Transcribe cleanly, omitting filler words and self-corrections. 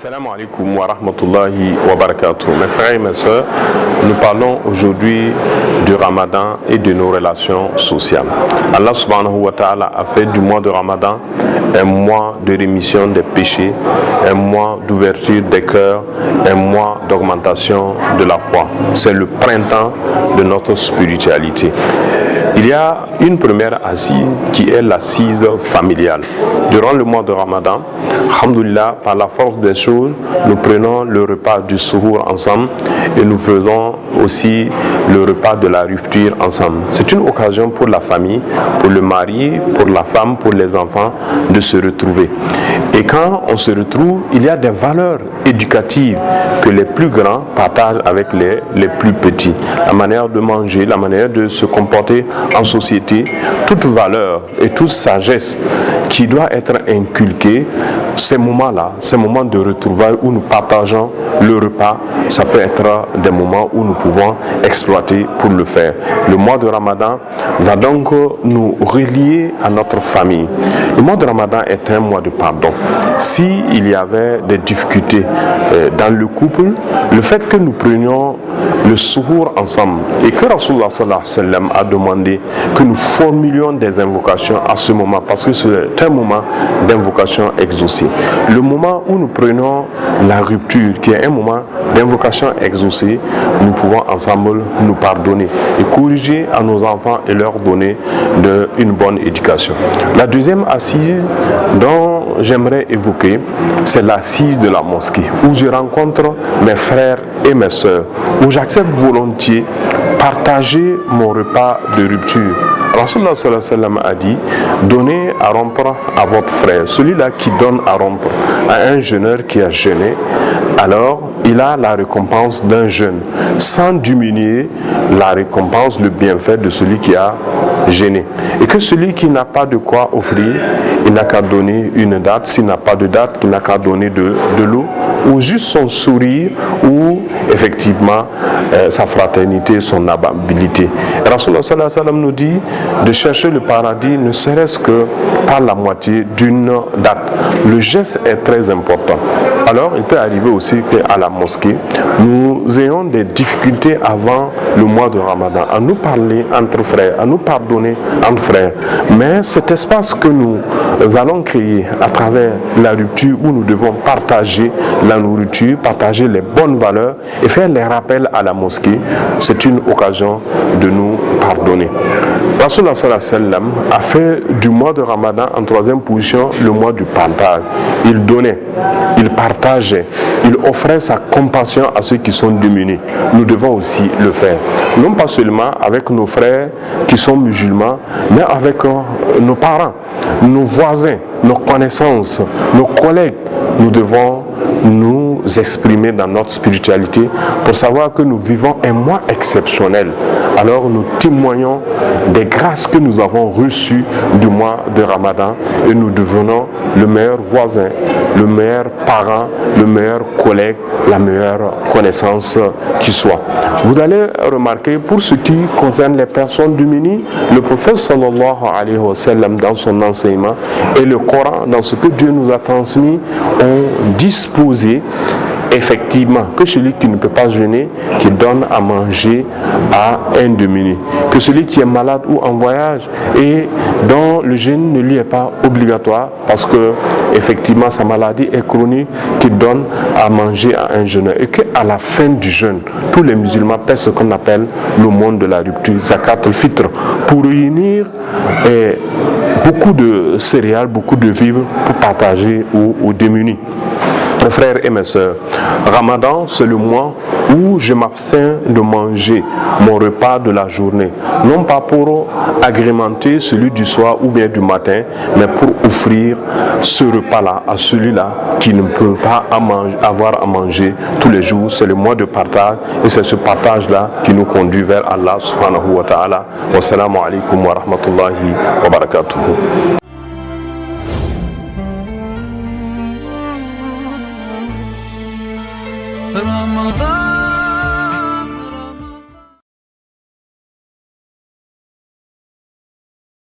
Salam alaikum wa rahmatullahi wa barakatuh. Mes frères et mes sœurs, nous parlons aujourd'hui du Ramadan et de nos relations sociales. Allah subhanahu wa ta'ala a fait du mois de Ramadan un mois de rémission des péchés, un mois d'ouverture des cœurs, un mois d'augmentation de la foi. C'est le printemps de notre spiritualité. Il y a une première assise qui est l'assise familiale. Durant le mois de Ramadan, alhamdoulilah, par la force des choses, nous prenons le repas du Suhour ensemble et nous faisons aussi le repas de la rupture ensemble. C'est une occasion pour la famille, pour le mari, pour la femme, pour les enfants de se retrouver. Et quand on se retrouve, il y a des valeurs éducatives que les plus grands partagent avec les plus petits. La manière de manger, la manière de se comporter en société, toute valeur et toute sagesse qui doit être inculquée, ces moments-là, ces moments de retrouvailles où nous partageons le repas, ça peut être des moments où nous pouvons exploiter pour le faire. Le mois de Ramadan va donc nous relier à notre famille. Le mois de Ramadan est un mois de pardon. Si il y avait des difficultés dans le couple, le fait que nous prenions le Suhour ensemble et que Rasulullah sallallahu alayhi wa sallam a demandé que nous formulions des invocations à ce moment, parce que c'est un moment d'invocation exaucée. Le moment où nous prenons la rupture, qui est un moment d'invocation exaucée, nous pouvons ensemble nous pardonner et corriger à nos enfants et leur donner une bonne éducation. La deuxième assise dont j'aimerais évoquer, c'est l'assise de la mosquée, où je rencontre mes frères et mes sœurs, où j'accepte volontiers partager mon repas de rupture. Rasulullah sallallahu alayhi wa sallam a dit: donnez à rompre à votre frère. Celui-là qui donne à rompre à un jeûneur qui a jeûné, alors il a la récompense d'un jeûne, sans diminuer la récompense, le bienfait de celui qui a jeûné. Et que celui qui n'a pas de quoi offrir, il n'a qu'à donner une date. S'il n'a pas de date, il n'a qu'à donner de l'eau, ou juste son sourire, ou effectivement sa fraternité, son amabilité. Rasulullah sallallahu alayhi wa sallam nous dit de chercher le paradis ne serait-ce que par la moitié d'une date. Le geste est très important. Alors il peut arriver aussi qu'à la mosquée, nous ayons des difficultés avant le mois de Ramadan, à nous parler entre frères, à nous pardonner entre frères. Mais cet espace que nous allons créer à travers la rupture, où nous devons partager la nourriture, partager les bonnes valeurs et faire les rappels à la mosquée, c'est une occasion de nous pardonner. Rasulullah sallallahu alayhi wa sallam a fait du mois de Ramadan en troisième position le mois du partage. Il donnait, il partageait, il offrait sa compassion à ceux qui sont démunis. Nous devons aussi le faire. Non pas seulement avec nos frères qui sont musulmans, mais avec nos parents, nos voisins, nos connaissances, nos collègues. Nous devons nous exprimer dans notre spiritualité pour savoir que nous vivons un mois exceptionnel. Alors nous témoignons des grâces que nous avons reçues du mois de Ramadan et nous devenons le meilleur voisin, le meilleur parent, le meilleur collègue, la meilleure connaissance qui soit. Vous allez remarquer, pour ce qui concerne les personnes démunies, le prophète sallallahu alayhi wa sallam dans son enseignement et le Coran dans ce que Dieu nous a transmis ont disposé effectivement que celui qui ne peut pas jeûner, qui donne à manger à un démuni, que celui qui est malade ou en voyage et dont le jeûne ne lui est pas obligatoire parce que effectivement sa maladie est chronique, qui donne à manger à un jeûneur, et qu'à la fin du jeûne, tous les musulmans paient ce qu'on appelle le monde de la rupture, zakat al-fitr, pour réunir beaucoup de céréales, beaucoup de vivres pour partager aux démunis. Mes frères et mes sœurs, Ramadan, c'est le mois où je m'abstiens de manger mon repas de la journée. Non pas pour agrémenter celui du soir ou bien du matin, mais pour offrir ce repas-là à celui-là qui ne peut pas avoir à manger tous les jours. C'est le mois de partage et c'est ce partage-là qui nous conduit vers Allah subhanahu wa ta'ala. Wassalamu alaikum wa rahmatullahi wa barakatuh. Ramadan